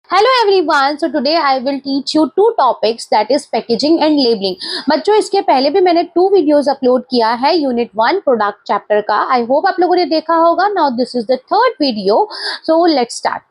Hello everyone. So today I will teach you two topics, that is packaging and labeling. बच्चों इसके पहले भी मैंने 2 वीडियोस अपलोड किया है यूनिट 1 प्रोडक्ट चैप्टर का. आई होप आप लोगों ने देखा होगा. Now this is the third video. So let's start.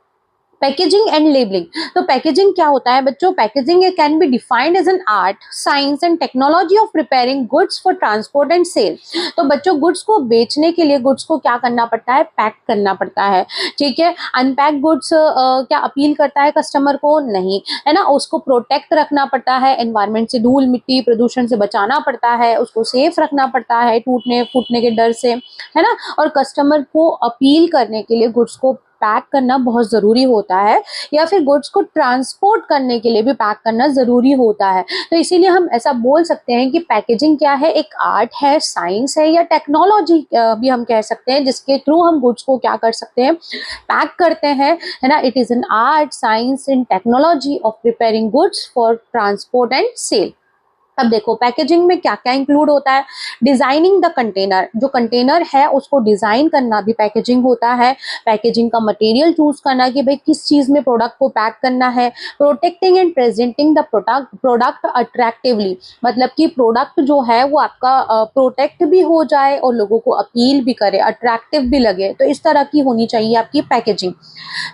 Packaging and labelling. तो पैकेजिंग क्या होता है बच्चों? Packaging can be defined as an art, science and technology of preparing goods for transport and sale. तो बच्चों गुड्स को बेचने के लिए गुड्स को क्या करना पड़ता है? पैक करना पड़ता है. ठीक है. अनपैक गुड्स क्या अपील करता है कस्टमर को? नहीं, है ना. उसको प्रोटेक्ट रखना पड़ता है, एनवायरमेंट से धूल मिट्टी प्रदूषण से बचाना पड़ता है, उसको सेफ रखना पड़ता है टूटने फूटने के डर से, है ना. और कस्टमर को अपील करने के लिए गुड्स को पैक करना बहुत ज़रूरी होता है, या फिर गुड्स को ट्रांसपोर्ट करने के लिए भी पैक करना ज़रूरी होता है. तो इसीलिए हम ऐसा बोल सकते हैं कि पैकेजिंग क्या है? एक आर्ट है, साइंस है, या टेक्नोलॉजी भी हम कह सकते हैं, जिसके थ्रू हम गुड्स को क्या कर सकते हैं? पैक करते हैं, है ना. It is an art, science and technology of preparing goods for transport and sale. अब देखो पैकेजिंग में क्या क्या इंक्लूड होता है. डिजाइनिंग द कंटेनर, जो कंटेनर है उसको डिजाइन करना भी पैकेजिंग होता है. पैकेजिंग का मटेरियल चूज करना कि भाई किस चीज में प्रोडक्ट को पैक करना है. Protecting and presenting the product attractively, मतलब कि प्रोडक्ट जो है वो आपका प्रोटेक्ट भी हो जाए और लोगों को अपील भी करे, अट्रैक्टिव भी लगे. तो इस तरह की होनी चाहिए आपकी packaging.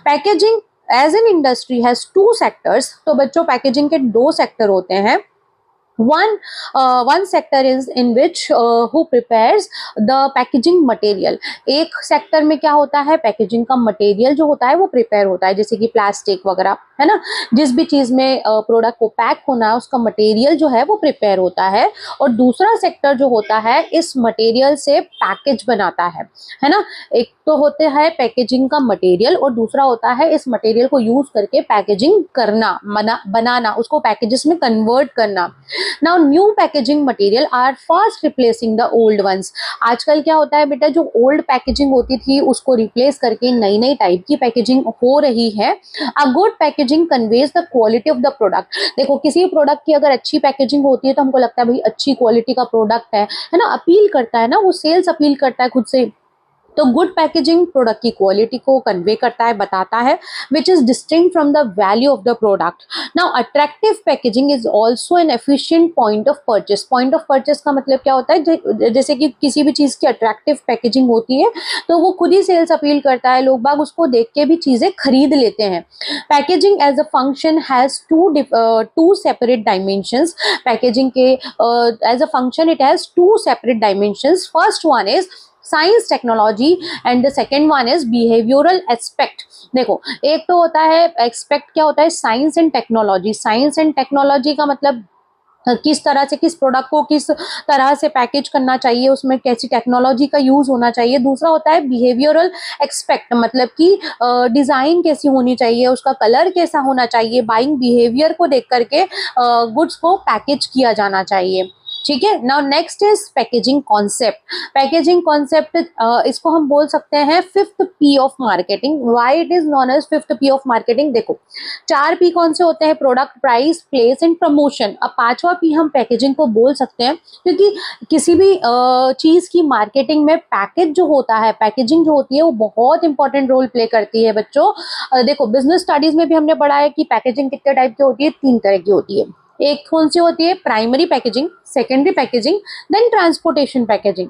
Packaging as an industry has 2 sectors. तो बच्चों पैकेजिंग के 2 सेक्टर होते हैं. One sector is in which who prepares the packaging material. एक सेक्टर में क्या होता है? पैकेजिंग का मटेरियल जो होता है वो प्रिपेयर होता है, जैसे कि प्लास्टिक वगैरह, है ना. जिस भी चीज में प्रोडक्ट को पैक होना है उसका मटेरियल जो है वो प्रिपेयर होता है. और दूसरा सेक्टर जो होता है इस मटेरियल से पैकेज बनाता है ना. एक तो होते हैं पैकेजिंग का मटेरियल और दूसरा होता है इस मटेरियल को यूज करके पैकेजिंग करना, बनाना, उसको पैकेजेस में कन्वर्ट करना. Now new packaging material are fast replacing the old ones. आजकल क्या होता है बेटा, जो ओल्ड पैकेजिंग होती थी उसको रिप्लेस करके नई नई टाइप की पैकेजिंग हो रही है. A good packaging conveys the quality of the product. देखो किसी प्रोडक्ट की अगर अच्छी पैकेजिंग होती है तो हमको लगता है भाई अच्छी क्वालिटी का प्रोडक्ट है ना. अपील करता है ना, वो सेल्स अपील करता है खुद से. तो गुड पैकेजिंग प्रोडक्ट की क्वालिटी को कन्वे करता है, बताता है, which is distinct from the value of the product. Now attractive packaging is also an efficient point of purchase. Point of purchase का मतलब क्या होता है? जैसे कि किसी भी चीज की अट्रैक्टिव पैकेजिंग होती है तो वो खुद ही सेल्स अपील करता है, लोग बाग उसको देख के भी चीजें खरीद लेते हैं. Packaging as a function has two separate dimensions. Packaging के as a function it has 2 separate dimensions. First one is science technology and the second one is behavioural aspect. देखो एक तो होता है एक्सपेक्ट, क्या होता है? Science and technology. Science and technology का मतलब किस तरह से किस प्रोडक्ट को किस तरह से पैकेज करना चाहिए, उसमें कैसी टेक्नोलॉजी का यूज होना चाहिए. दूसरा होता है बिहेवियरल एक्सपेक्ट, मतलब कि डिजाइन कैसी होनी चाहिए, उसका कलर कैसा होना चाहिए, बाइंग बिहेवियर को देख करके गुड्स को पैकेज किया जाना चाहिए. ठीक है. Now next is packaging concept. Packaging concept इसको हम बोल सकते हैं 5th P of marketing. Why it is known as 5th P of marketing? देखो 4 P कौन से होते हैं? Product, price, place and promotion. अब 5वां P हम पैकेजिंग को बोल सकते हैं क्योंकि किसी भी चीज की मार्केटिंग में पैकेज जो होता है, पैकेजिंग जो होती है वो बहुत इंपॉर्टेंट रोल प्ले करती है बच्चों. देखो बिजनेस स्टडीज में भी हमने पढ़ा है कि पैकेजिंग कितने टाइप की होती है? 3 तरह की होती है. एक कौन सी होती है? Primary packaging, secondary packaging, then transportation packaging.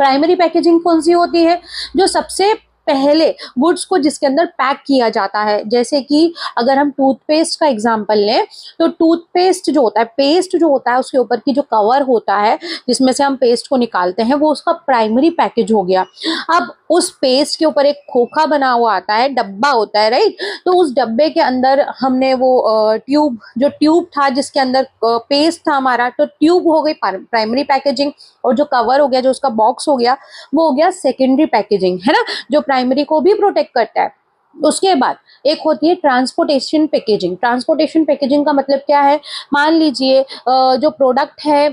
Primary packaging कौन सी होती है? जो सबसे पहले गुड्स को जिसके अंदर पैक किया जाता है. जैसे कि अगर हम टूथपेस्ट का एग्जांपल लें तो टूथपेस्ट जो होता है, पेस्ट जो होता है, उसके ऊपर की जो कवर होता है जिसमें से हम पेस्ट को निकालते हैं, वो उसका प्राइमरी पैकेज हो गया. अब उस पेस्ट के ऊपर एक खोखा बना हुआ आता है, डब्बा होता है, राइट. तो उस डब्बे के अंदर हमने वो ट्यूब था जिसके अंदर पेस्ट था हमारा, तो ट्यूब हो गई प्राइमरी पैकेजिंग. और जो कवर हो गया, जो उसका बॉक्स हो गया, वो हो गया सेकेंडरी पैकेजिंग, है ना, जो प्राइमरी को भी प्रोटेक्ट करता है. उसके बाद एक होती है ट्रांसपोर्टेशन पैकेजिंग. ट्रांसपोर्टेशन पैकेजिंग का मतलब क्या है? मान लीजिए जो प्रोडक्ट है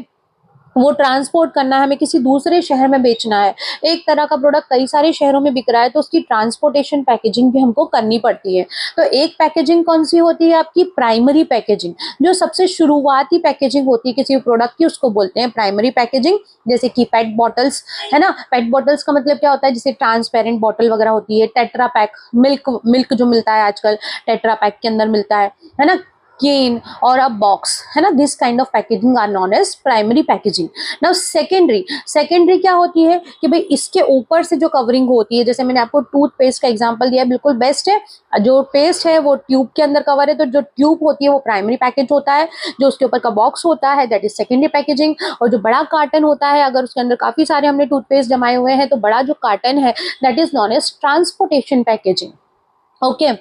वो ट्रांसपोर्ट करना है, हमें किसी दूसरे शहर में बेचना है, एक तरह का प्रोडक्ट कई सारे शहरों में बिक रहा है, तो उसकी ट्रांसपोर्टेशन पैकेजिंग भी हमको करनी पड़ती है। तो एक पैकेजिंग कौन सी होती है आपकी, प्राइमरी पैकेजिंग, जो सबसे शुरुआती पैकेजिंग होती है किसी प्रोडक्ट की, उसको बोलते हैं प्राइमरी पैकेजिंग। जैसे कि पेट बॉटल्स है ना, पेट बॉटल्स का मतलब क्या होता है, जैसे ट्रांसपेरेंट बॉटल वगैरह होती है, टेट्रा पैक, मिल्क मिल्क जो मिलता है आजकल टेट्रा पैक के अंदर मिलता है ना, केन और अ बॉक्स, है ना, this kind of packaging are known as primary packaging. Now secondary क्या होती है कि भाई इसके ऊपर से जो कवरिंग होती है, जैसे मैंने आपको टूथपेस्ट का एग्जांपल दिया, बिल्कुल बेस्ट है, जो पेस्ट है वो ट्यूब के अंदर कवर है, तो जो ट्यूब होती है वो प्राइमरी पैकेज होता है, जो उसके ऊपर का बॉक्स होता है दैट इज सेकेंडरी पैकेजिंग, और जो बड़ा कार्टन होता है, अगर उसके अंदर काफी सारे हमने टूथपेस्ट जमाए हुए हैं, तो बड़ा जो कार्टन है that is known as transportation packaging. Okay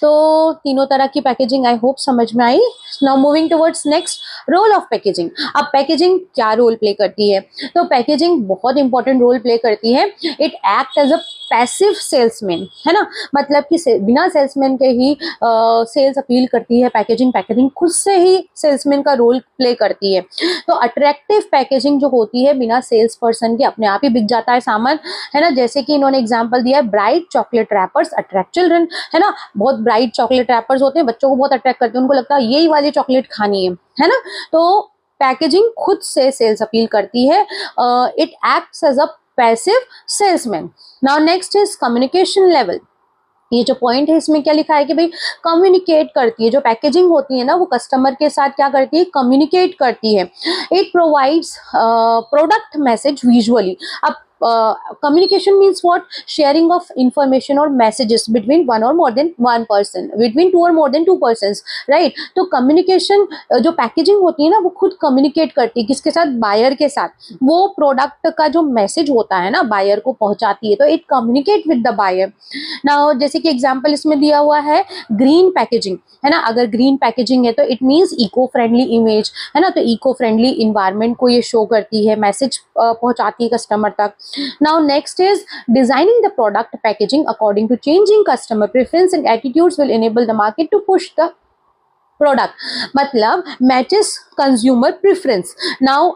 तो तीनों तरह की पैकेजिंग आई होप समझ में आई। Now moving towards next, role of packaging. अब पैकेजिंग क्या रोल प्ले करती है, तो पैकेजिंग बहुत इंपॉर्टेंट रोल प्ले करती है। It act as a passive salesman, है ना, मतलब कि बिना सेल्समैन के ही सेल्स अपील करती है पैकेजिंग खुद से ही सेल्समैन का रोल प्ले करती है। तो अट्रैक्टिव पैकेजिंग जो होती है बिना सेल्स पर्सन के अपने आप ही बिक जाता है सामान, है ना, जैसे कि इन्होंने एग्जांपल दिया है, bright chocolate rappers attract children, है ना, बहुत ब्राइट चॉकलेट रैपर्स होते हैं, बच्चों को बहुत अट्रैक्ट करते हैं, उनको लगता है यही वाली चॉकलेट खानी है ना। तो पैकेजिंग खुद से सेल्स अपील करती है, it acts as a passive salesman. Now next is communication level. ये जो पॉइंट है इसमें क्या लिखा है कि भाई कम्युनिकेट करती है, जो पैकेजिंग होती है ना वो कस्टमर के साथ क्या करती है, कम्युनिकेट करती है। It provides product message visually. अब communication means what, sharing of information or messages between one or more than one person, between two or more than two persons, right। तो communication जो पैकेजिंग होती है ना वो खुद कम्युनिकेट करती है, किसके साथ, बायर के साथ। वो प्रोडक्ट का जो मैसेज होता है ना बायर को पहुंचाती है, तो it communicate with the buyer. Now जैसे कि एग्जांपल इसमें दिया हुआ है ग्रीन पैकेजिंग, है ना, अगर ग्रीन पैकेजिंग है तो it means eco friendly image, है ना, तो इको फ्रेंडली इन्वायरमेंट को ये शो करती है, मैसेज पहुंचाती है कस्टमर तक। Now next is designing the product packaging according to changing customer preference and attitudes will enable the market to push the product, मतलब matches consumer preference. Now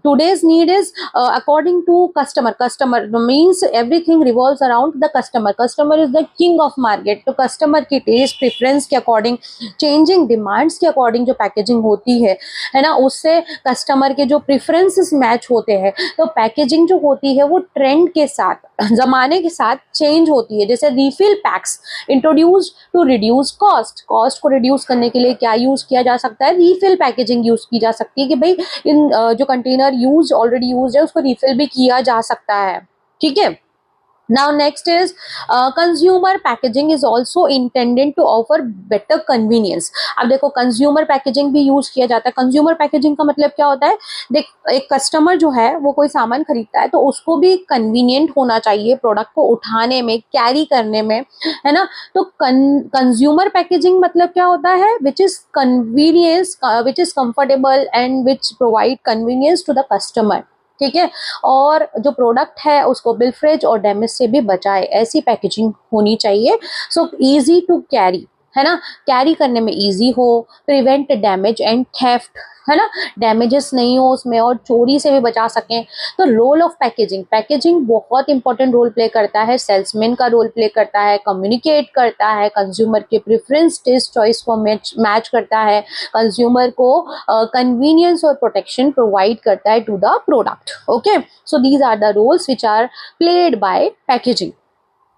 today's need is according to customer means everything revolves around the customer is the king of market। तो customer की test preference के according, changing demands के according जो packaging होती है ना, उससे कस्टमर के जो प्रेफरेंसेस मैच होते हैं। तो पैकेजिंग जो होती है वो ट्रेंड के साथ, जमाने के साथ चेंज होती है। जैसे refill packs introduced to reduce cost को रिड्यूस करने के लिए क्या यूज किया जा सकता है, रिफिल पैकेजिंग यूज की जा सकती है कि भाई इन जो कंटेनर ऑलरेडी यूज है उसको रिफिल भी किया जा सकता है, ठीक है। Now next is consumer packaging is also intended to offer better convenience। अब देखो कंज्यूमर पैकेजिंग भी यूज किया जाता है। कंज्यूमर पैकेजिंग का मतलब क्या होता है, देख एक कस्टमर जो है वो कोई सामान खरीदता है तो उसको भी कन्वीनियंट होना चाहिए प्रोडक्ट को उठाने में, कैरी करने में, है ना। तो कंज्यूमर पैकेजिंग मतलब क्या होता है, which is convenience, which is comfortable and which provide convenience to the customer, ठीक है, और जो प्रोडक्ट है उसको बिल्फ्रेज और डैमेज से भी बचाए, ऐसी पैकेजिंग होनी चाहिए। सो इजी टू कैरी, है ना, कैरी करने में इजी हो, प्रिवेंट डैमेज एंड थेफ्ट, है ना, डैमेजेस नहीं हो उसमें और चोरी से भी बचा सकें। तो रोल ऑफ पैकेजिंग बहुत इंपॉर्टेंट रोल प्ले करता है, सेल्समैन का रोल प्ले करता है, कम्युनिकेट करता है, कंज्यूमर के प्रेफरेंस टेस्ट चॉइस को मैच करता है, कंज्यूमर को कन्वीनियंस और प्रोटेक्शन प्रोवाइड करता है to the product. Okay, so these are the roles which are played by packaging.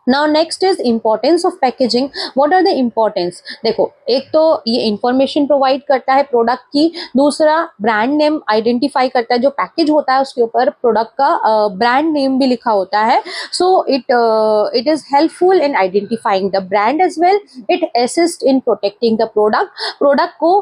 Now next is importance of packaging. What are the importance, देखो एक तो ये इंफॉर्मेशन प्रोवाइड करता है प्रोडक्ट की, दूसरा ब्रांड नेम आइडेंटिफाई करता है, जो पैकेज होता है उसके ऊपर प्रोडक्ट का ब्रांड नेम भी लिखा होता है। So it is helpful in identifying the brand as well. It assist in protecting the product को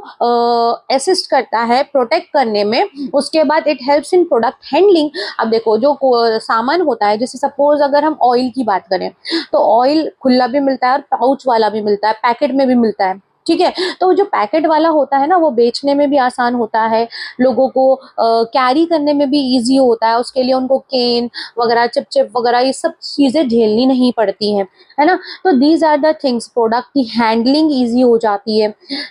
असिस्ट करता है प्रोटेक्ट करने में। उसके बाद it helps in product handling. अब देखो जो सामान होता है, जैसे सपोज अगर हम ऑयल की बात करें तो ऑयल खुला भी मिलता है और पाउच वाला भी मिलता है, पैकेट में भी मिलता ठीक है। तो जो पैकेट वाला होता है ना, वो बेचने में भी आसान होता है, लोगों को कैरी करने में भी इजी होता है, उसके लिए उनको केन वगैरह, चिप चिप वगैरह, ये सब चीजें झेलनी नहीं पड़ती हैं, है ना। तो these are the things, product की हैंडलिंग इजी हो जाती है।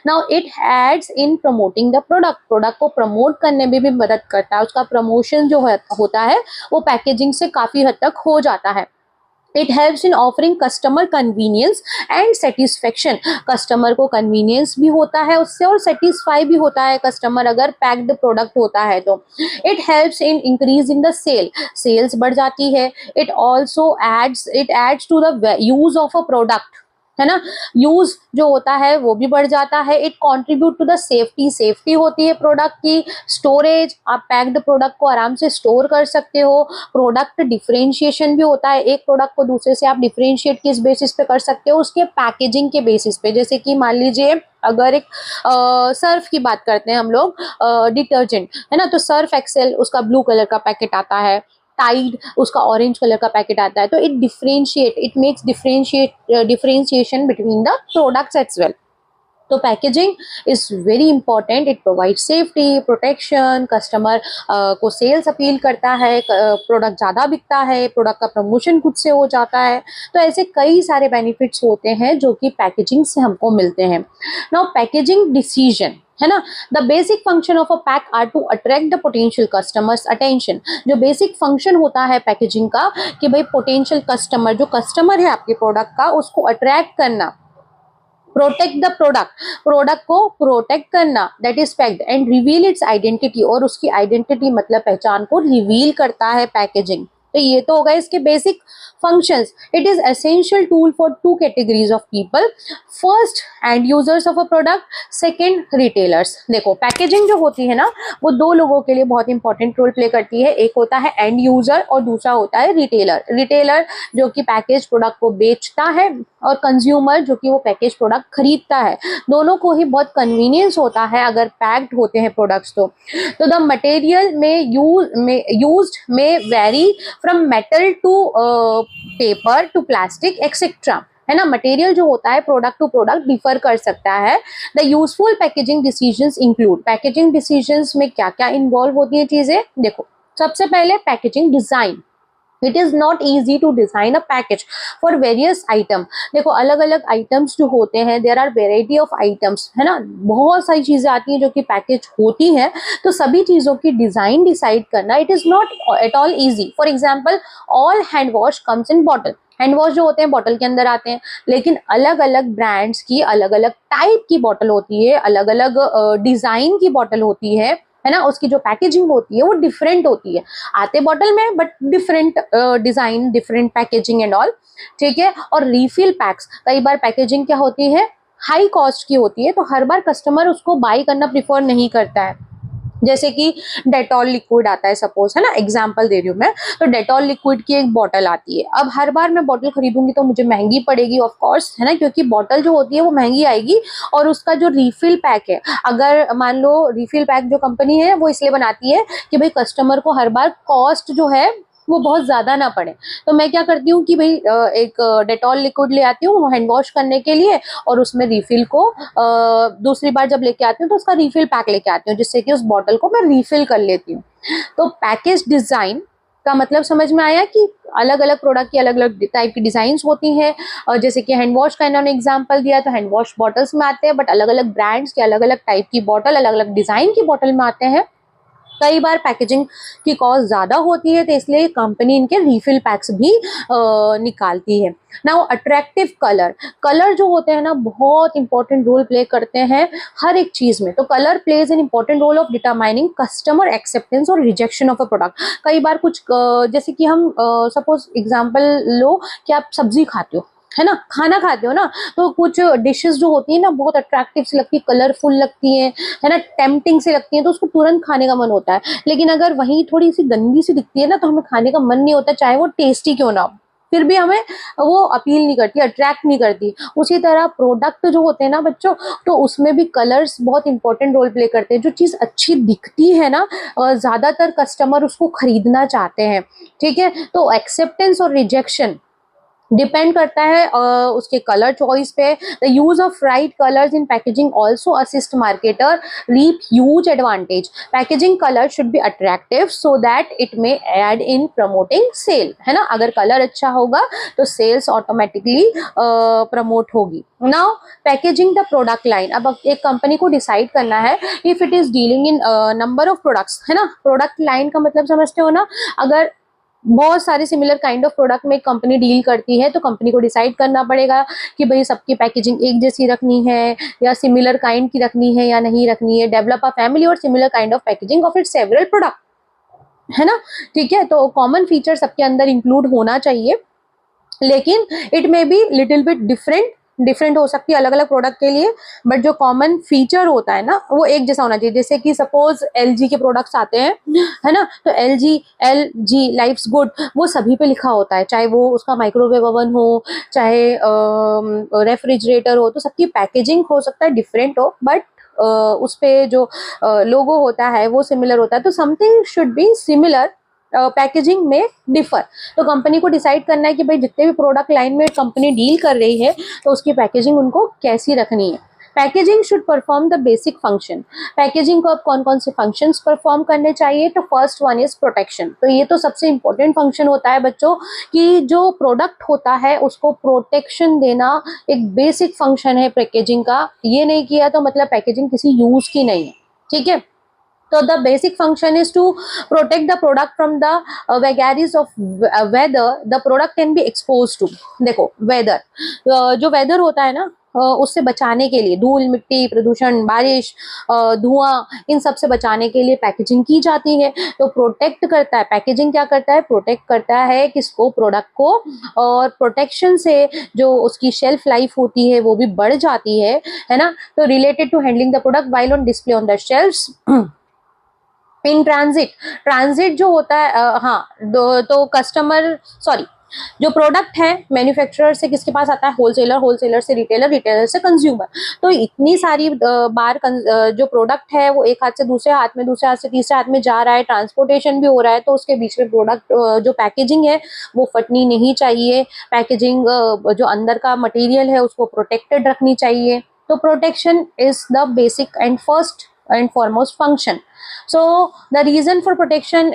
Now it aids in promoting the product, product को प्रमोट करने में भी मदद करता है, उसका प्रमोशन जो होता है वो पैकेजिंग से काफी हद तक हो जाता है। It helps in offering customer convenience and satisfaction, customer को कन्वीनियंस भी होता है उससे, और सेटिस्फाई भी होता है कस्टमर अगर पैक्ड प्रोडक्ट होता है तो। It helps in increasing the sales बढ़ जाती है। It aids to the use of a product, है ना, यूज जो होता है वो भी बढ़ जाता है। It contribute to the safety होती है प्रोडक्ट की। स्टोरेज, आप पैक्ड प्रोडक्ट को आराम से स्टोर कर सकते हो। प्रोडक्ट डिफरेंशिएशन भी होता है, एक प्रोडक्ट को दूसरे से आप डिफरेंशिएट किस बेसिस पे कर सकते हो, उसके पैकेजिंग के बेसिस पे। जैसे कि मान लीजिए अगर एक सर्फ की बात करते हैं हम लोग, डिटर्जेंट है ना, तो सर्फ एक्सेल उसका ब्लू कलर का पैकेट आता है, टाइड उसका ऑरेंज कलर का पैकेट आता है। तो it makes differentiation between the products as well. तो packaging is very important, it provide safety, protection, customer को सेल्स अपील करता है, प्रोडक्ट ज़्यादा बिकता है, प्रोडक्ट का प्रमोशन खुद से हो जाता है। तो ऐसे कई सारे बेनिफिट्स होते हैं जो कि पैकेजिंग से हमको मिलते हैं। नाउ पैकेजिंग डिसीजन, है ना, the basic function of a pack are to attract the potential customers attention. जो बेसिक फंक्शन होता है पैकेजिंग का कि भाई पोटेंशियल कस्टमर, जो कस्टमर है आपके प्रोडक्ट का, उसको अट्रैक्ट करना। प्रोटेक्ट द प्रोडक्ट को प्रोटेक्ट करना, that is packed, and reveal it's identity, और उसकी आइडेंटिटी मतलब पहचान को रिवील करता है पैकेजिंग। तो ये तो होगा इसके basic functions. It is essential tool for two categories of people, first and users of a product, second retailers. देखो पैकेजिंग जो होती है ना, वो दो लोगों के लिए बहुत इंपॉर्टेंट रोल प्ले करती है, एक होता है एंड यूजर और दूसरा होता है रिटेलर जो कि पैकेज प्रोडक्ट को बेचता है, और कंज्यूमर जो कि वो पैकेज प्रोडक्ट खरीदता है। दोनों को ही बहुत कन्वीनियंस होता है अगर पैक्ड होते हैं प्रोडक्ट्स तो। द मटेरियल में used may vary from metal to paper to plastic etcetera, है ना। मटेरियल जो होता है प्रोडक्ट टू प्रोडक्ट डिफर कर सकता है। The useful packaging decisions include, packaging decisions में क्या क्या इन्वॉल्व होती है चीजें, देखो सबसे पहले packaging design. It is not easy to design a package for various item. देखो अलग अलग आइटम्स जो होते हैं, there are variety of items, है ना, बहुत सारी चीजें आती हैं जो कि पैकेज होती हैं। तो सभी चीजों की डिजाइन डिसाइड करना it is not at all easy. For example, all hand wash comes in bottle, hand wash जो होते हैं बॉटल के अंदर आते हैं, लेकिन अलग अलग ब्रांड्स की अलग अलग टाइप की बॉटल होती है, अलग अलग डिजाइन की बॉटल होती है ना। उसकी जो पैकेजिंग होती है वो डिफरेंट होती है, आते बॉटल में but different design, different packaging and all, ठीक है। और रीफिल पैक्स, कई बार पैकेजिंग क्या होती है, हाई कॉस्ट की होती है, तो हर बार कस्टमर उसको बाई करना प्रिफर नहीं करता है। जैसे कि डेटॉल लिक्विड आता है सपोज, है ना, एग्जांपल दे रही हूँ मैं, तो डेटॉल लिक्विड की एक बॉटल आती है। अब हर बार मैं बॉटल खरीदूंगी तो मुझे महंगी पड़ेगी ऑफ कोर्स, है ना, क्योंकि बॉटल जो होती है वो महंगी आएगी। और उसका जो रीफिल पैक है, अगर मान लो रिफिल पैक जो कंपनी है वो इसलिए बनाती है कि भाई कस्टमर को हर बार कॉस्ट जो है वो बहुत ज़्यादा ना पड़े, तो मैं क्या करती हूँ कि भाई एक डेटॉल लिक्विड ले आती हूँ हैंड वॉश करने के लिए, और उसमें रिफिल को दूसरी बार जब लेके आती हूँ तो उसका रिफिल पैक लेके आती हूँ, जिससे कि उस बॉटल को मैं रिफिल कर लेती हूँ। तो पैकेज डिज़ाइन का मतलब समझ में आया कि अलग अलग प्रोडक्ट की अलग अलग टाइप की डिजाइन्स होती हैं। जैसे कि हैंड वॉश का इन्होंने एग्जांपल दिया, तो हैंड वॉश बॉटल्स में आते हैं, बट अलग अलग ब्रांड्स के अलग अलग टाइप की बॉटल, अलग अलग डिजाइन की बॉटल में आते हैं। कई बार पैकेजिंग की कॉस्ट ज़्यादा होती है, तो इसलिए कंपनी इनके रीफिल पैक्स भी निकालती है। नाउ अट्रैक्टिव कलर जो होते हैं ना, बहुत इंपॉर्टेंट रोल प्ले करते हैं हर एक चीज़ में। तो colour plays an important role of determining customer acceptance और रिजेक्शन ऑफ अ प्रोडक्ट। कई बार कुछ जैसे कि हम सपोज एग्जाम्पल लो कि आप सब्जी खाते हो, है ना, खाना खाते हो ना, तो कुछ डिशेस जो होती है ना बहुत अट्रैक्टिव सी लगती है, कलरफुल लगती है ना, टेम्पटिंग सी लगती है, तो उसको तुरंत खाने का मन होता है। लेकिन अगर वहीं थोड़ी सी गंदी सी दिखती है ना, तो हमें खाने का मन नहीं होता, चाहे वो टेस्टी क्यों ना हो, फिर भी हमें वो अपील नहीं करती, अट्रैक्ट नहीं करती। उसी तरह प्रोडक्ट जो होते हैं ना बच्चों, तो उसमें भी कलर्स बहुत इंपॉर्टेंट रोल प्ले करते हैं। जो चीज़ अच्छी दिखती है ना, ज़्यादातर कस्टमर उसको खरीदना चाहते हैं, ठीक है। तो एक्सेप्टेंस और रिजेक्शन डिपेंड करता है उसके कलर चॉइस पे। The use of right colours in packaging also assist marketer reap huge advantage. Packaging colour should be attractive so that it may aid in promoting sale, है ना। अगर colour अच्छा होगा तो सेल्स ऑटोमेटिकली प्रमोट होगी। Now packaging the product line. अब एक company को डिसाइड करना है if it is dealing in number of products, है ना। प्रोडक्ट लाइन का मतलब समझते हो ना, अगर बहुत सारे सिमिलर काइंड ऑफ प्रोडक्ट में कंपनी डील करती है तो कंपनी को डिसाइड करना पड़ेगा कि भाई सबकी पैकेजिंग एक जैसी रखनी है या सिमिलर काइंड की रखनी है या नहीं रखनी है। डेवलप अ फैमिली और similar kind of packaging of its several product, है ना। ठीक है, तो कॉमन फीचर सबके अंदर इंक्लूड होना चाहिए, लेकिन it may be little bit different हो सकती है अलग अलग प्रोडक्ट के लिए, बट जो कॉमन फीचर होता है ना वो एक जैसा होना चाहिए। जैसे कि सपोज LG के प्रोडक्ट्स आते हैं, है ना, तो LG लाइफ्स गुड वो सभी पे लिखा होता है, चाहे वो उसका माइक्रोवेव ओवन हो चाहे रेफ्रिजरेटर हो, तो सबकी पैकेजिंग हो सकता है डिफरेंट हो, बट उस पे जो लोगो होता है वो सिमिलर होता है। तो something should be similar, packaging में डिफर। तो कंपनी को डिसाइड करना है कि भाई जितने भी प्रोडक्ट लाइन में कंपनी डील कर रही है तो उसकी पैकेजिंग उनको कैसी रखनी है। Packaging should perform the basic function. Packaging को अब कौन कौन से फंक्शंस परफॉर्म करने चाहिए, तो फर्स्ट वन इज प्रोटेक्शन। तो ये तो सबसे इंपॉर्टेंट फंक्शन होता है बच्चों, कि जो प्रोडक्ट होता है उसको प्रोटेक्शन देना एक बेसिक फंक्शन है पैकेजिंग का। ये नहीं किया तो मतलब पैकेजिंग किसी यूज की नहीं है, ठीक है। So the basic function is to protect the product from the vagaries of weather the product can be exposed to। देखो वेदर, जो वेदर होता है ना उससे बचाने के लिए, धूल मिट्टी प्रदूषण बारिश धुआं, इन सब से बचाने के लिए पैकेजिंग की जाती है। तो प्रोटेक्ट करता है, पैकेजिंग क्या करता है, प्रोटेक्ट करता है किसको, प्रोडक्ट को। और प्रोटेक्शन से जो उसकी शेल्फ लाइफ होती है वो भी बढ़ जाती है ना। तो related to handling the product while on display on the shelves in transit जो होता है हाँ तो कस्टमर सॉरी जो प्रोडक्ट है मैन्युफैक्चरर से किसके पास आता है, होलसेलर से रिटेलर से कंज्यूमर। तो इतनी सारी बार जो प्रोडक्ट है वो एक हाथ से दूसरे हाथ में, दूसरे हाथ से तीसरे हाथ में जा रहा है, ट्रांसपोर्टेशन भी हो रहा है, तो उसके बीच में प्रोडक्ट जो पैकेजिंग है वो फटनी नहीं चाहिए। पैकेजिंग जो अंदर का मटेरियल है उसको प्रोटेक्टेड रखनी चाहिए। तो protection is the basic and first and foremost function. So the reason for protection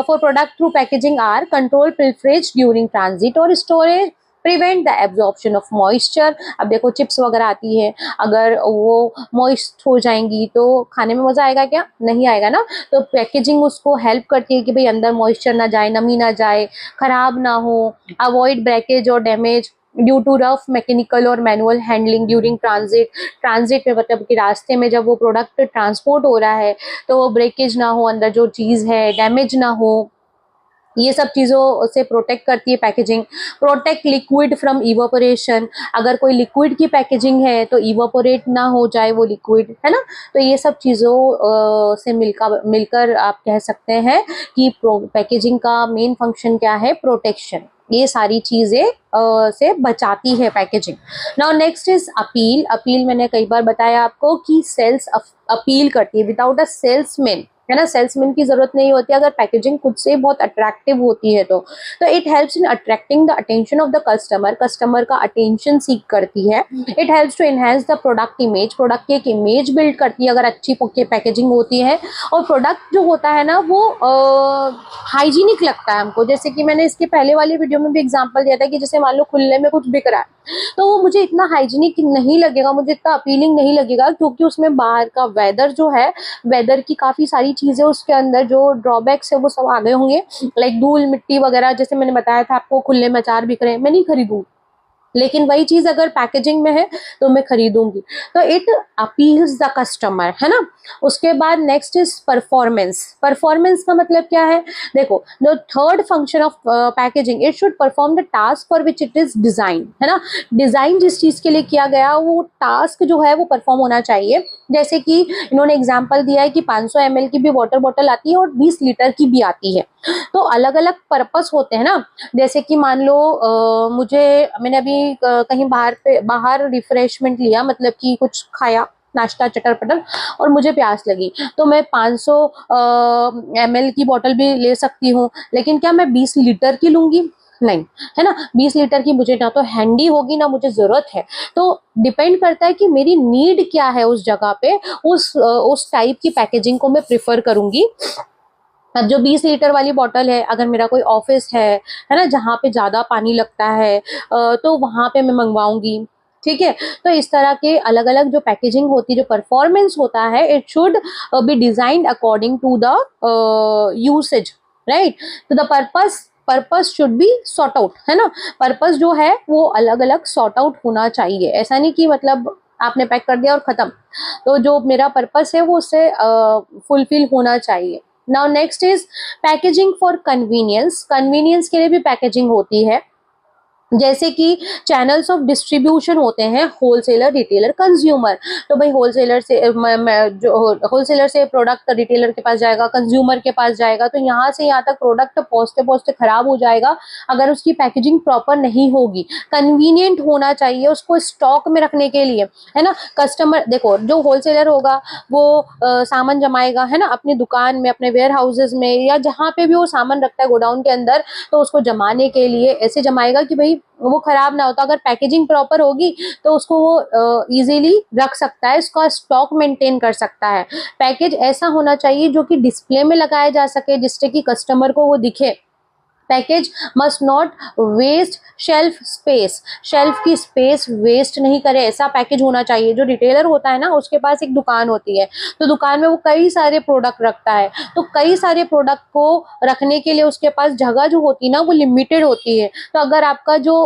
for product through packaging are control pilferage during transit or storage, prevent the absorption of moisture। अब देखो chips वगैरह आती है, अगर वो moist हो जाएंगी तो खाने में मजा आएगा क्या, नहीं आएगा ना। तो पैकेजिंग उसको हेल्प करती है कि भाई अंदर मॉइस्चर ना जाए, नमी ना जाए, खराब ना हो। अवॉइड ब्रेकेज और damage due to rough mechanical और मैनुअल हैंडलिंग ड्यूरिंग ट्रांजिट में, मतलब कि रास्ते में जब वो प्रोडक्ट ट्रांसपोर्ट हो रहा है तो वो ब्रेकेज ना हो, अंदर जो चीज़ है डैमेज ना हो, ये सब चीज़ों से प्रोटेक्ट करती है packaging. Protect liquid from evaporation, अगर कोई लिक्विड की पैकेजिंग है तो इवापोरेट ना हो जाए वो लिक्विड, है ना। तो ये सब चीज़ों से मिलकर आप कह सकते हैं कि पैकेजिंग का मेन फंक्शन क्या है, प्रोटेक्शन। ये सारी चीज़ें से बचाती है packaging. Now next is appeal मैंने कई बार बताया आपको कि सेल्स अपील करती है विदाउट अ सेल्समैन, है ना। सेल्समैन की जरूरत नहीं होती अगर पैकेजिंग खुद से बहुत अट्रैक्टिव होती है तो it helps in attracting the attention of the customer का अटेंशन सीक करती है। It helps to enhance the product image, product की एक इमेज बिल्ड करती है अगर अच्छी पैकेजिंग होती है। और प्रोडक्ट जो होता है ना वो हाइजीनिक लगता है हमको। जैसे कि मैंने इसके पहले वाली वीडियो में भी एग्जांपल दिया था कि जैसे मान लो खुले में कुछ बिक रहा है तो वो मुझे इतना हाइजीनिक नहीं लगेगा, मुझे इतना अपीलिंग नहीं लगेगा, क्योंकि उसमें बाहर का वेदर जो है, वेदर की काफ़ी सारी चीज़ें उसके अंदर जो ड्रॉबैक्स है वो सब आ गए होंगे, लाइक धूल मिट्टी वगैरह। जैसे मैंने बताया था आपको खुले में अचार बिक रहे हैं, मैं नहीं खरीदूँ, लेकिन वही चीज अगर पैकेजिंग में है तो मैं खरीदूंगी। तो इट अपील्स द कस्टमर, है ना। उसके बाद नेक्स्ट इज परफॉर्मेंस का मतलब क्या है, देखो the third function of packaging, it should perform the task for which it is design, है ना। डिजाइन जिस चीज के लिए किया गया वो टास्क जो है वो परफॉर्म होना चाहिए। जैसे कि इन्होंने एग्जाम्पल दिया है कि 500 ml की भी वाटर बॉटल आती है और 20 लीटर की भी आती है, तो अलग अलग पर्पस होते हैं ना। जैसे कि मान लो मैंने अभी कहीं बाहर रिफ्रेशमेंट लिया, मतलब कि कुछ खाया नाश्ता चटर पटर और मुझे प्यास लगी, तो मैं 500 ml की बोतल भी ले सकती हूँ, लेकिन क्या मैं 20 लीटर की लूंगी, नहीं, है ना। 20 लीटर की मुझे ना तो हैंडी होगी ना मुझे जरूरत है। तो डिपेंड करता है कि मेरी नीड क्या है उस जगह पे, उस टाइप की पैकेजिंग को मैं प्रिफर करूंगी। अब जो 20 लीटर वाली बॉटल है, अगर मेरा कोई ऑफिस है ना, जहाँ पे ज्यादा पानी लगता है, तो वहां पे मैं मंगवाऊंगी। ठीक है। तो इस तरह के अलग अलग जो पैकेजिंग होती है, जो परफॉर्मेंस होता है, it should be designed according to the usage, right. तो the purpose should be sort out, है ना। पर्पस जो है वो अलग अलग सॉर्ट आउट होना चाहिए। ऐसा नहीं कि मतलब आपने पैक कर दिया और खत्म। तो जो मेरा पर्पस है वो उससे फुलफिल होना चाहिए। Now next is packaging for convenience. Convenience के लिए भी पैकेजिंग होती है, जैसे कि चैनल्स ऑफ डिस्ट्रीब्यूशन होते हैं, होलसेलर, रिटेलर, कंज्यूमर। तो भाई होलसेलर से जो होलसेलर से प्रोडक्ट रिटेलर के पास जाएगा, कंज्यूमर के पास जाएगा, तो यहाँ से यहाँ तक प्रोडक्ट पहुंचते पहुंचते खराब हो जाएगा अगर उसकी पैकेजिंग प्रॉपर नहीं होगी। कन्वीनियंट होना चाहिए उसको स्टॉक में रखने के लिए, है ना। कस्टमर देखो, जो होलसेलर होगा वो सामान जमाएगा, है ना, अपनी दुकान में, अपने वेयर हाउसेज में, या जहाँ पे भी वो सामान रखता है गोडाउन के अंदर, तो उसको जमाने के लिए ऐसे जमाएगा कि भाई वो खराब ना हो। तो अगर पैकेजिंग प्रॉपर होगी तो उसको वो इजीली रख सकता है, इसका स्टॉक मेंटेन कर सकता है। पैकेज ऐसा होना चाहिए जो कि डिस्प्ले में लगाया जा सके, जिससे कि कस्टमर को वो दिखे। Package must not waste shelf space, shelf की स्पेस वेस्ट नहीं करे, ऐसा पैकेज होना चाहिए। जो रिटेलर होता है ना, उसके पास एक दुकान होती है, तो दुकान में वो कई सारे प्रोडक्ट रखता है, तो कई सारे प्रोडक्ट को रखने के लिए उसके पास जगह जो होती है ना वो लिमिटेड होती है। तो अगर आपका जो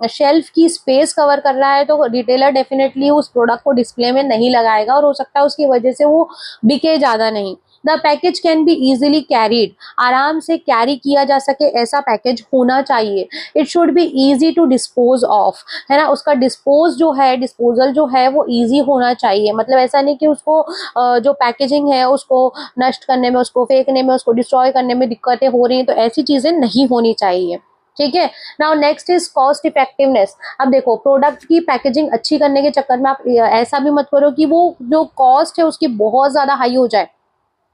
शेल्फ की स्पेस कवर कर रहा है, तो रिटेलर डेफिनेटली उस प्रोडक्ट को डिस्प्ले में नहीं लगाएगा, और हो सकता है उसकी वजह से वो बिके ज्यादा नहीं। The package can be easily carried, आराम से कैरी किया जा सके ऐसा पैकेज होना चाहिए। It should be easy to dispose of, है ना। उसका डिस्पोज जो है, डिस्पोजल जो है वो इजी होना चाहिए। मतलब ऐसा नहीं कि उसको जो पैकेजिंग है उसको नष्ट करने में, उसको फेंकने में, उसको डिस्ट्रॉय करने में दिक्कतें हो रही हैं, तो ऐसी चीजें नहीं होनी चाहिए। ठीक है। Now next is cost effectiveness. अब देखो, प्रोडक्ट की पैकेजिंग अच्छी करने के चक्कर में आप ऐसा भी मत करो कि वो जो कॉस्ट है उसकी बहुत ज्यादा हाई हो जाए।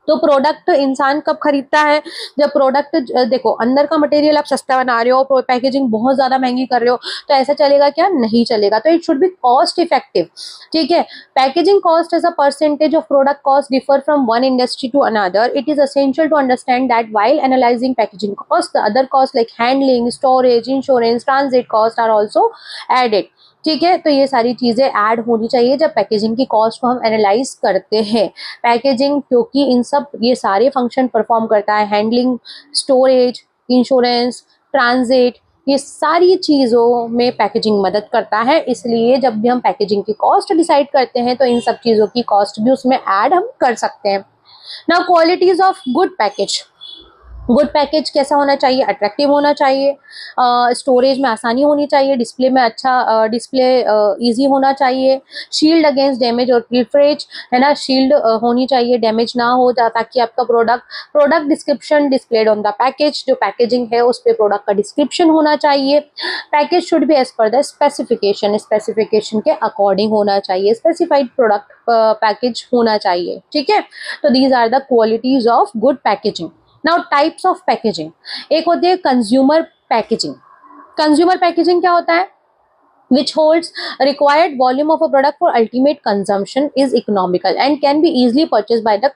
तो प्रोडक्ट इंसान कब खरीदता है, जब प्रोडक्ट देखो अंदर का मटेरियल आप सस्ता बना रहे हो, पैकेजिंग बहुत ज्यादा महंगी कर रहे हो, तो ऐसा चलेगा क्या? नहीं चलेगा। तो it should be cost effective. ठीक है। Packaging cost as a percentage of product cost differ from one industry to another. It is essential to understand that while analysing packaging cost, the other cost like handling, storage, insurance, transit cost are also added. ठीक है। तो ये सारी चीजें add होनी चाहिए जब packaging की कॉस्ट को हम एनालाइज करते हैं। पैकेजिंग क्योंकि इन सब ये सारे फंक्शन परफॉर्म करता है, हैंडलिंग, स्टोरेज, इंश्योरेंस, ट्रांजिट, ये सारी चीज़ों में पैकेजिंग मदद करता है। इसलिए जब भी हम पैकेजिंग की कॉस्ट डिसाइड करते हैं तो इन सब चीज़ों की कॉस्ट भी उसमें ऐड हम कर सकते हैं। Now qualities of good package. Good package कैसा होना चाहिए? अट्रैक्टिव होना चाहिए, स्टोरेज में आसानी होनी चाहिए, डिस्प्ले में अच्छा डिस्प्ले इजी होना चाहिए, शील्ड अगेंस्ट डैमेज और प्रीफरेज, है ना, शील्ड होनी चाहिए, डैमेज ना हो ताकि आपका product description displayed on the package, जो पैकेजिंग है उस पे प्रोडक्ट का डिस्क्रिप्शन होना चाहिए। Package should be as per the specification, specification के अकॉर्डिंग होना चाहिए, स्पेसिफाइड प्रोडक्ट पैकेज होना चाहिए। ठीक है। तो these are the qualities of good packaging. Now types of packaging. एक होती है कंज्यूमर पैकेजिंग। कंज्यूमर पैकेजिंग क्या होता है? which holds required volume of a product for ultimate consumption, is economical and can be easily purchased by the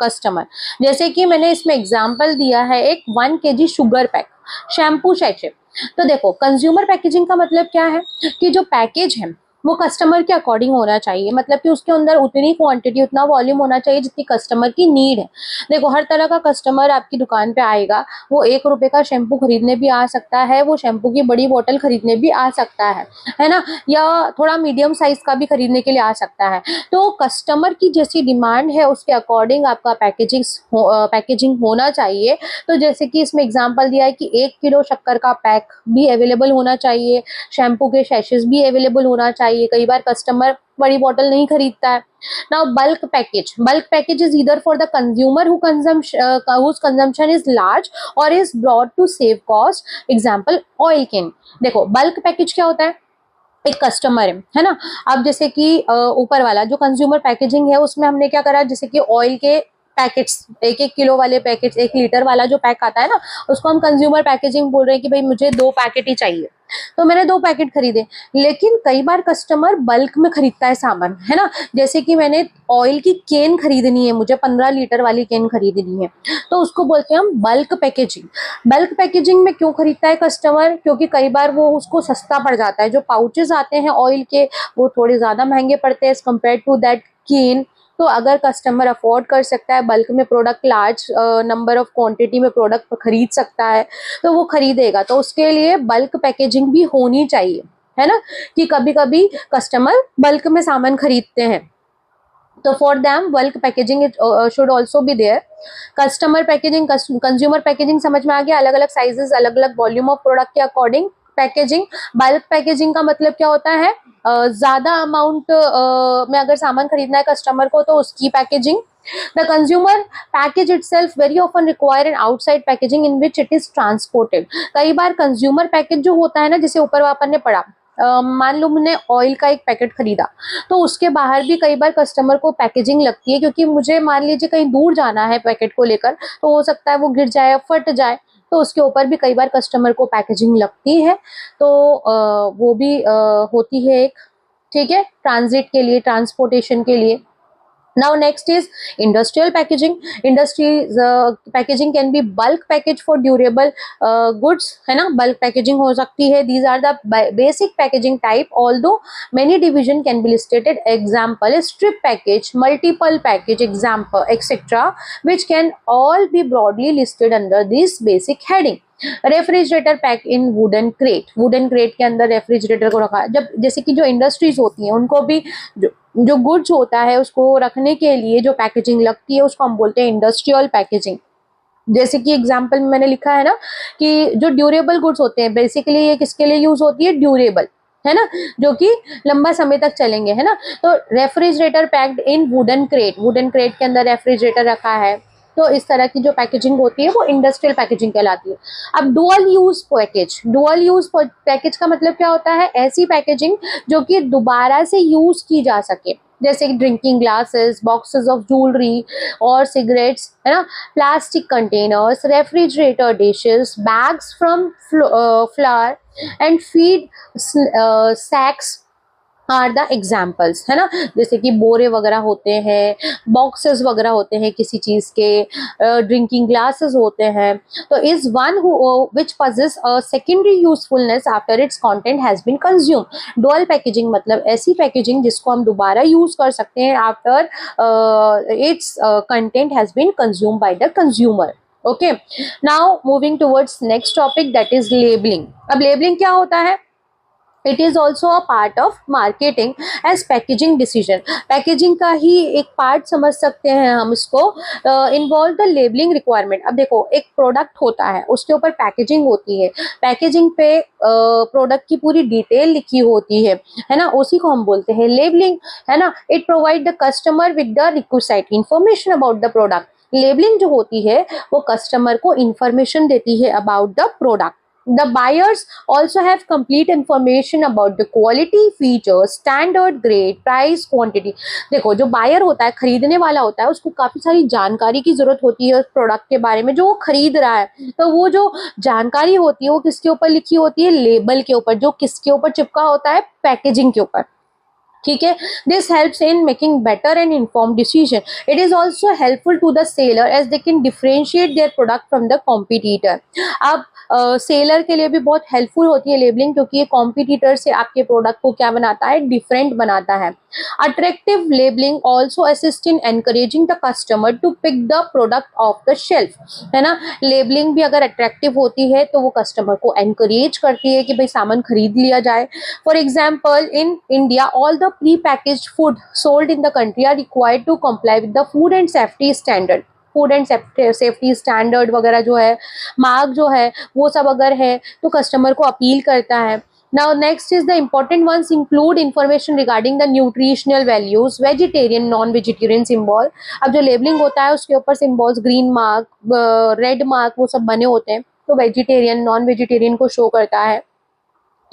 customer। जैसे कि मैंने इसमें एग्जांपल दिया है एक 1 kg sugar pack, shampoo sachet. तो देखो, कंज्यूमर पैकेजिंग का मतलब क्या है कि जो पैकेज है वो कस्टमर के अकॉर्डिंग होना चाहिए, मतलब कि उसके अंदर उतनी क्वांटिटी, उतना वॉल्यूम होना चाहिए जितनी कस्टमर की नीड है। देखो, हर तरह का कस्टमर आपकी दुकान पे आएगा, वो 1 रुपए का शैम्पू खरीदने भी आ सकता है, वो शैम्पू की बड़ी बोतल खरीदने भी आ सकता है ना, या थोड़ा मीडियम साइज का भी खरीदने के लिए आ सकता है। तो कस्टमर की जैसी डिमांड है उसके अकॉर्डिंग आपका पैकेजिंग होना चाहिए। तो जैसे कि इसमें एग्जाम्पल दिया है कि 1 किलो शक्कर का पैक भी अवेलेबल होना चाहिए, शैम्पू के सैशेस भी अवेलेबल होना चाहिए। कई बार कस्टमर बड़ी बोतल नहीं खरीदता है। Now bulk package is either for the consumer whose consumption is large or is brought to save cost, example oil can. देखो, बल्क पैकेज क्या होता है? एक कस्टमर है ना। अब जैसे कि ऊपर वाला जो कंज्यूमर पैकेजिंग है उसमें हमने क्या करा, जैसे कि ऑयल के पैकेट्स, 1-1 किलो वाले पैकेट्स, 1 लीटर वाला जो पैक आता है ना, उसको हम कंज्यूमर पैकेजिंग बोल रहे हैं कि भाई मुझे 2 पैकेट ही चाहिए, तो मैंने 2 पैकेट खरीदे। लेकिन कई बार कस्टमर बल्क में खरीदता है सामान, है ना, जैसे कि मैंने ऑयल की केन खरीदनी है, मुझे 15 लीटर वाली केन खरीदनी है, तो उसको बोलते हैं हम बल्क पैकेजिंग। बल्क पैकेजिंग में क्यों खरीदता है कस्टमर? क्योंकि कई बार वो उसको सस्ता पड़ जाता है। जो पाउचेस आते हैं ऑयल के, वो थोड़े ज्यादा महंगे पड़ते हैं एज कम्पेयर टू दैट केन। तो अगर कस्टमर अफोर्ड कर सकता है, बल्क में product, large number of quantity में प्रोडक्ट खरीद सकता है, तो वो खरीदेगा। तो उसके लिए बल्क पैकेजिंग भी होनी चाहिए, है ना, कि कभी कभी कस्टमर बल्क में सामान खरीदते हैं, तो for them bulk packaging should also be there. Customer packaging, consumer packaging समझ में आ गया, अलग अलग साइजेस, अलग अलग वॉल्यूम ऑफ प्रोडक्ट के अकॉर्डिंग पैकेजिंग। बल्क पैकेजिंग का मतलब क्या होता है? ज्यादा अमाउंट में अगर सामान खरीदना है कस्टमर को, तो उसकी packaging. The consumer package itself very often require an outside packaging in which it is transported. कई बार कंज्यूमर पैकेज जो होता है ना, जैसे ऊपर अपन ने पढ़ा, मान लो मैंने ऑयल का एक पैकेट खरीदा, तो उसके बाहर भी कई बार कस्टमर को पैकेजिंग लगती है, क्योंकि मुझे मान लीजिए कहीं दूर जाना है पैकेट को लेकर, तो हो सकता है वो गिर जाए, फट जाए, तो उसके ऊपर भी कई बार कस्टमर को पैकेजिंग लगती है। तो वो भी होती है एक, ठीक है, ट्रांजिट के लिए, ट्रांसपोर्टेशन के लिए। Now next is industrial packaging. Industries packaging can be bulk package for durable goods, है ना, bulk packaging हो सकती है। These are the basic packaging type, although many division can be listed. Example is strip package, multiple package, example etc., which can all be broadly listed under this basic heading. Refrigerator pack in wooden crate, wooden crate के अंदर refrigerator को रखा, जब जैसे कि जो industries होती हैं उनको भी जो गुड्स होता है उसको रखने के लिए जो पैकेजिंग लगती है उसको हम बोलते हैं इंडस्ट्रियल पैकेजिंग। जैसे कि एग्जांपल में मैंने लिखा है ना कि जो ड्यूरेबल गुड्स होते हैं, बेसिकली ये किसके लिए यूज होती है? ड्यूरेबल, है ना, जो कि लंबा समय तक चलेंगे, है ना। तो refrigerator packed in wooden crate, wooden crate के अंदर रेफ्रिजरेटर रखा है, तो इस तरह की जो पैकेजिंग होती है वो इंडस्ट्रियल पैकेजिंग कहलाती है। अब dual use package, dual use package का मतलब क्या होता है? ऐसी पैकेजिंग जो कि दोबारा से यूज की जा सके, जैसे कि drinking glasses, boxes of jewellery और सिगरेट्स, है ना, plastic containers, refrigerator dishes, bags from flour and feed sacks are the examples, है ना। जैसे कि बोरे वगैरह होते हैं, बॉक्सेस वगैरह होते हैं किसी चीज के, ड्रिंकिंग ग्लासेस होते हैं। तो is one which possesses a secondary usefulness after its content has been consume. Dual packaging मतलब ऐसी पैकेजिंग जिसको हम दोबारा यूज कर सकते हैं after its content has been consume by the consumer. Okay, now moving towards next topic, that is labelling. अब labelling क्या होता है? It is also a part of marketing as packaging decision. Packaging का ही एक पार्ट समझ सकते हैं हम इसको। Involve the labelling requirement. अब देखो, एक प्रोडक्ट होता है, उसके ऊपर पैकेजिंग होती है, पैकेजिंग पे प्रोडक्ट की पूरी डिटेल लिखी होती है ना, उसी को हम बोलते हैं लेबलिंग, है ना। It provide the customer with the requisite information about the product. Labelling जो होती है वो कस्टमर को इंफॉर्मेशन देती है about the product. The buyers also have complete information about the quality, features, standard, grade, price, quantity. देखो, जो buyer होता है, खरीदने वाला होता है, उसको काफी सारी जानकारी की जरूरत होती है उस प्रोडक्ट के बारे में जो वो खरीद रहा है। तो वो जो जानकारी होती है वो किसके ऊपर लिखी होती है? लेबल के ऊपर, जो किसके ऊपर चिपका होता है? पैकेजिंग के ऊपर, ठीक है। This helps in making better and informed decision. It is also helpful to the seller as they can differentiate their product from the competitor. अब सेलर के लिए भी बहुत हेल्पफुल होती है लेबलिंग, क्योंकि ये कॉम्पिटिटर से आपके प्रोडक्ट को क्या बनाता है? डिफरेंट बनाता है। Attractive labelling also assist in encouraging the customer to pick the product off the shelf, है ना। लेबलिंग भी अगर अट्रैक्टिव होती है तो वो कस्टमर को एनकरेज करती है कि भाई सामान खरीद लिया जाए। For example, in India all the prepackaged food sold in the country are required to comply with the food and safety standard. Food and safety standard वगैरह जो है, मार्क जो है, वो सब अगर है तो कस्टमर को अपील करता है। Now next is the important ones include information regarding the nutritional values, vegetarian, non-vegetarian symbol। अब जो लेबलिंग होता है उसके ऊपर symbols, Green Marc, red mark, वो सब बने होते हैं, तो वेजिटेरियन, नॉन वेजिटेरियन को शो करता है।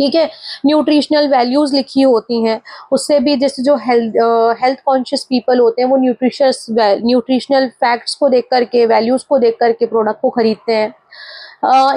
ठीक है। न्यूट्रिशनल वैल्यूज लिखी होती हैं, उससे भी जैसे जो हेल्थ कॉन्शियस पीपल होते हैं वो न्यूट्रिशनल फैक्ट्स को देख करके, वैल्यूज को देख करके प्रोडक्ट को खरीदते हैं।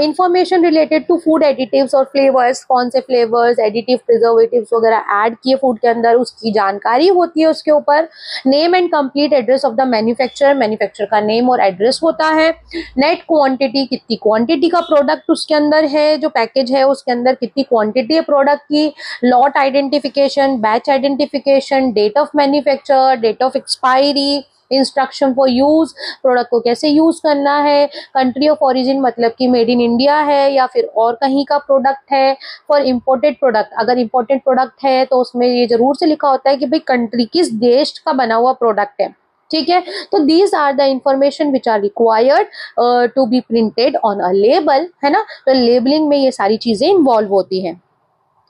Information related to food additives और फ्लेवर्स, कौन से फ्लेवर्स, एडिटिव, प्रिजर्वेटिव्स वगैरह ऐड किए फूड के अंदर, उसकी जानकारी होती है उसके ऊपर। Name and complete address of the manufacturer, manufacturer का नेम और एड्रेस होता है। नेट क्वांटिटी, कितनी क्वांटिटी का प्रोडक्ट उसके अंदर है, जो पैकेज है उसके अंदर कितनी क्वांटिटी है प्रोडक्ट की। Lot identification, batch identification, date of manufacture, date of expiry, instruction for use, product को कैसे यूज करना है। कंट्री ऑफ ओरिजिन, मतलब कि मेड इन इंडिया है या फिर और कहीं का प्रोडक्ट है। फॉर इम्पोर्टेड प्रोडक्ट, अगर इम्पोर्टेड प्रोडक्ट है तो उसमें ये जरूर से लिखा होता है कि भाई कंट्री किस देश का बना हुआ प्रोडक्ट है। ठीक है, तो these are the information which are required to be printed on a label, है ना। तो लेबलिंग में ये सारी चीजें इन्वॉल्व होती हैं।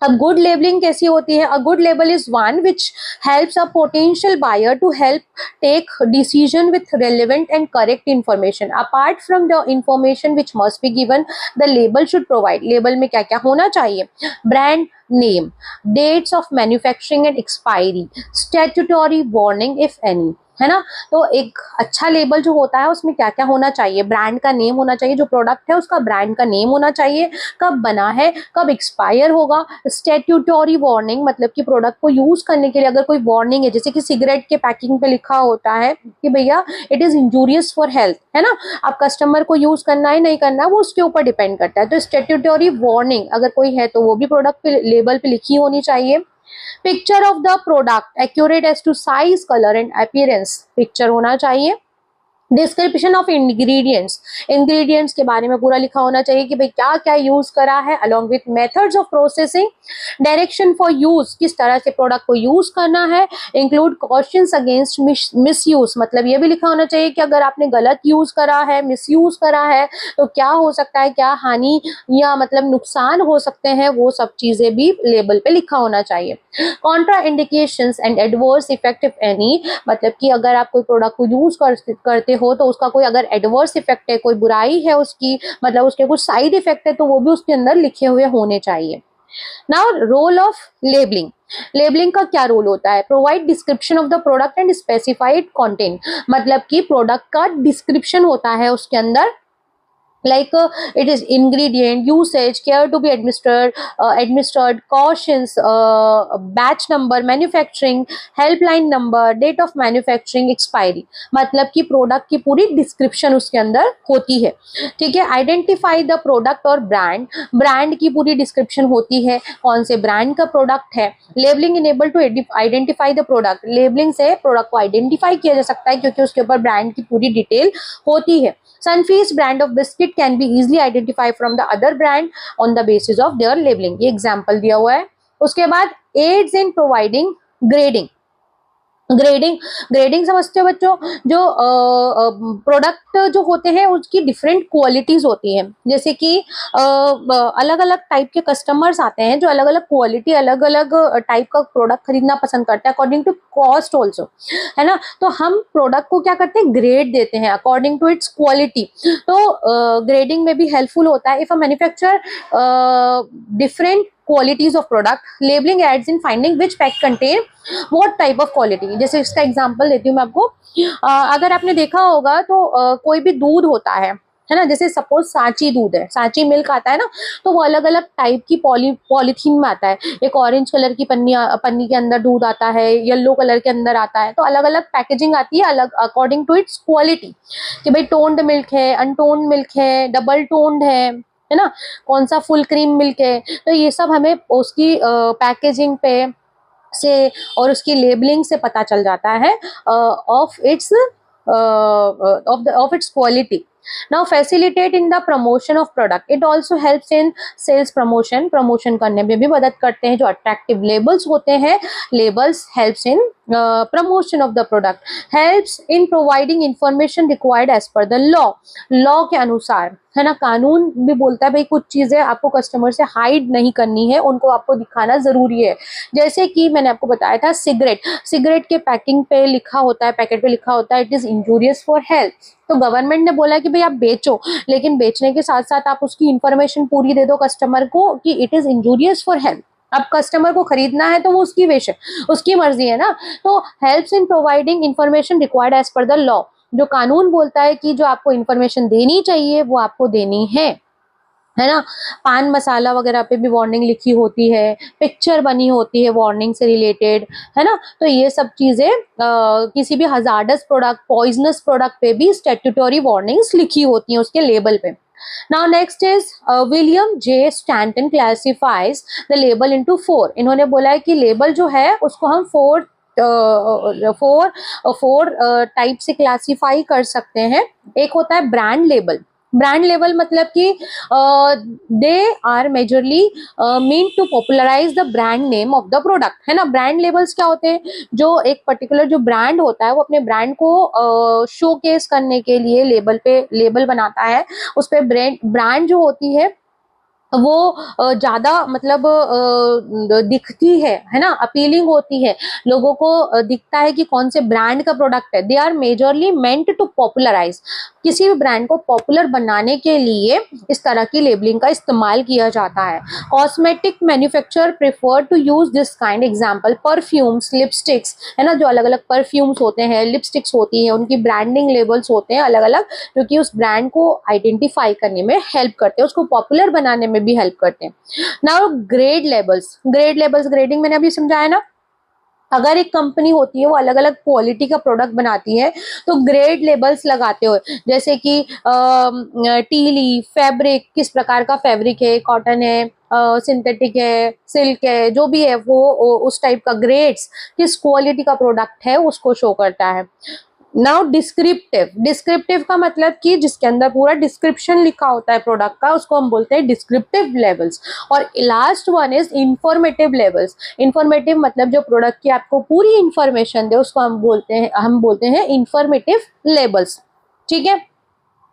अब गुड लेबलिंग कैसी होती है? A good label is one which helps a potential buyer to help take decision with relevant and correct information. Apart from the information which must be given, the label should provide, label में क्या क्या होना चाहिए? Brand name, dates of manufacturing and expiry, statutory warning if any, है ना। तो एक अच्छा लेबल जो होता है उसमें क्या क्या होना चाहिए? ब्रांड का नेम होना चाहिए, जो प्रोडक्ट है उसका ब्रांड का नेम होना चाहिए, कब बना है, कब एक्सपायर होगा। स्टैट्यूटरी वार्निंग, मतलब कि प्रोडक्ट को यूज करने के लिए अगर कोई वार्निंग है, जैसे कि सिगरेट के पैकिंग पे लिखा होता है कि भैया it is injurious for health, है ना। अब कस्टमर को यूज करना है नहीं करना वो उसके ऊपर डिपेंड करता है। तो स्टैट्यूटरी वार्निंग अगर कोई है तो वो भी प्रोडक्ट पे, लेबल पे लिखी होनी चाहिए। Picture of the product accurate as to size, colour and appearance, picture होना चाहिए। डिस्क्रिप्शन ऑफ इंग्रेडिएंट्स, इंग्रेडिएंट्स के बारे में पूरा लिखा होना चाहिए कि भाई क्या क्या यूज करा है, along with methods of processing. Direction for use, किस तरह से प्रोडक्ट को यूज करना है। इंक्लूड कॉशंस अगेंस्ट मिसयूज, मतलब ये भी लिखा होना चाहिए कि अगर आपने गलत यूज करा है, मिसयूज करा है तो क्या हो सकता है, क्या हानि या मतलब नुकसान हो सकते हैं, वो सब चीजें भी लेबल पे लिखा होना चाहिए। Contra indications and adverse effect if any, मतलब कि अगर आप कोई प्रोडक्ट को यूज करते हो तो उसका कोई अगर एडवर्स इफेक्ट है, कोई बुराई है उसकी, मतलब उसके कुछ साइड इफेक्ट है तो वो भी उसके अंदर लिखे हुए होने चाहिए। Now role of labelling, labelling का क्या रोल होता है? Provide description of the product and specified content, मतलब कि प्रोडक्ट का डिस्क्रिप्शन होता है उसके अंदर, like it is ingredient, usage, care to be administered, cautions, batch number, manufacturing, helpline number, date of manufacturing, expiry, मतलब कि प्रोडक्ट की पूरी डिस्क्रिप्शन उसके अंदर होती है। ठीक है। आइडेंटिफाई द प्रोडक्ट और ब्रांड, ब्रांड की पूरी डिस्क्रिप्शन होती है, कौन से ब्रांड का प्रोडक्ट है। Labelling enable to identify the product, labelling से प्रोडक्ट को आइडेंटिफाई किया जा सकता है क्योंकि उसके ऊपर ब्रांड की पूरी डिटेल होती है। Sunfeast brand of biscuit can be easily identified from the other brand on the basis of their labeling, ये एग्जाम्पल दिया हुआ है। उसके बाद aids in providing grading, grading, grading समझते हो बच्चों? जो प्रोडक्ट जो होते हैं उसकी डिफरेंट क्वालिटीज होती हैं, जैसे कि अलग अलग टाइप के कस्टमर्स आते हैं जो अलग अलग क्वालिटी, अलग अलग टाइप का प्रोडक्ट खरीदना पसंद करते हैं अकॉर्डिंग टू कॉस्ट ऑल्सो, है ना। तो हम प्रोडक्ट को क्या करते हैं, ग्रेड देते हैं अकॉर्डिंग टू इट्स क्वालिटी। तो ग्रेडिंग में भी हेल्पफुल होता है। If a manufacturer different qualities of product, labeling aids in finding which pack contain what type of quality। जैसे इसका एग्जांपल देती हूँ मैं आपको। अगर आपने देखा होगा तो कोई भी दूध होता है ना, जैसे सपोज सांची दूध है, सांची मिल्क आता है ना, तो वो अलग अलग टाइप की पॉलीथीन में आता है। एक ऑरेंज कलर की पन्नी के अंदर दूध आता है, येलो कलर के अंदर आता है, तो अलग अलग पैकेजिंग आती है अलग अकॉर्डिंग टू इट्स क्वालिटी, कि भाई टोन्ड मिल्क है, अनटोन्ड मिल्क है, डबल टोन्ड है ना, कौन सा फुल क्रीम मिल्क है। तो ये सब हमें उसकी पैकेजिंग पे से और उसकी लेबलिंग से पता चल जाता है of its quality. Now facilitate in the promotion of product, it also helps in sales promotion, promotion करने में भी मदद करते हैं। जो attractive labels होते हैं, labels helps in promotion of the product, helps in providing information required as per the law, law के अनुसार, है ना। कानून भी बोलता है भाई कुछ चीजें आपको कस्टमर से हाइड नहीं करनी है, उनको आपको दिखाना जरूरी है। जैसे कि मैंने आपको बताया था सिगरेट, सिगरेट के पैकिंग पे लिखा होता है, पैकेट पे लिखा होता है it is injurious for health, तो गवर्नमेंट ने बोला कि भाई आप बेचो, लेकिन बेचने के साथ साथ आप उसकी इंफॉर्मेशन पूरी दे दो कस्टमर को कि it is injurious for health. अब कस्टमर को खरीदना है तो वो उसकी विश है, उसकी मर्जी है ना। तो helps in providing information required as per the law, जो कानून बोलता है कि जो आपको इंफॉर्मेशन देनी चाहिए वो आपको देनी है ना। पान मसाला वगैरह पे भी वार्निंग लिखी होती है, पिक्चर बनी होती है वार्निंग से रिलेटेड, है ना। तो ये सब चीजें किसी भी हजार्डस प्रोडक्ट, पॉइजनस प्रोडक्ट पे भी स्टैट्यूटरी वार्निंग्स लिखी होती हैं उसके लेबल पे। Now next is William J Stanton classifies the label into 4। इन्होंने बोला है कि लेबल जो है उसको हम फोर टाइप से क्लासीफाई कर सकते हैं। एक होता है ब्रांड लेबल। ब्रांड लेवल मतलब कि they are majorly mean to popularise the brand name of the product, है ना। ब्रांड लेबल्स क्या होते हैं, जो एक पर्टिकुलर जो ब्रांड होता है वो अपने ब्रांड को शोकेस करने के लिए लेबल पे लेबल बनाता है। उस पे ब्रांड जो होती है वो ज्यादा मतलब दिखती है ना, अपीलिंग होती है, लोगों को दिखता है कि कौन से ब्रांड का प्रोडक्ट है। They are majorly meant to popularise, किसी भी ब्रांड को पॉपुलर बनाने के लिए इस तरह की लेबलिंग का इस्तेमाल किया जाता है। Cosmetic manufacturer prefer to use this kind, example perfumes, lipsticks, है ना। जो अलग अलग परफ्यूम्स होते हैं, लिपस्टिक्स होती हैं, उनकी ब्रांडिंग लेबल्स होते हैं अलग अलग, जो कि उस ब्रांड को आइडेंटिफाई करने में हेल्प करते हैं, उसको पॉपुलर बनाने में भी हेल्प करते हैं। नाउ ग्रेड लेबल्स, ग्रेडिंग मैंने अभी समझाया ना। अगर एक कंपनी होती है वो अलग अलग क्वालिटी का प्रोडक्ट बनाती है तो ग्रेड लेबल्स लगाते हो, जैसे कि टीली फैब्रिक, किस प्रकार का फैब्रिक है, कॉटन है, सिंथेटिक है, सिल्क है, जो भी है वो उस टाइप का ग्रेड्स, किस क्वालिटी का प्रोडक्ट है उसको शो करता है। नाउ डिस्क्रिप्टिव, डिस्क्रिप्टिव का मतलब कि जिसके अंदर पूरा डिस्क्रिप्शन लिखा होता है प्रोडक्ट का, उसको हम बोलते हैं डिस्क्रिप्टिव लेवल्स। और last one is informative levels. Informative मतलब जो प्रोडक्ट की आपको पूरी इंफॉर्मेशन दे उसको हम बोलते हैं इंफॉर्मेटिव लेबल्स। ठीक है,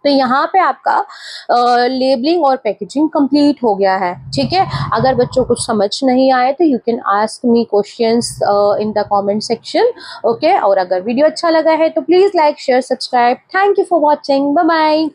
तो यहाँ पे आपका लेबलिंग और पैकेजिंग कंप्लीट हो गया है। ठीक है, अगर बच्चों कुछ समझ नहीं आए तो you can ask me questions in the comment section. Okay, और अगर वीडियो अच्छा लगा है तो please like share subscribe. Thank you for watching, bye bye.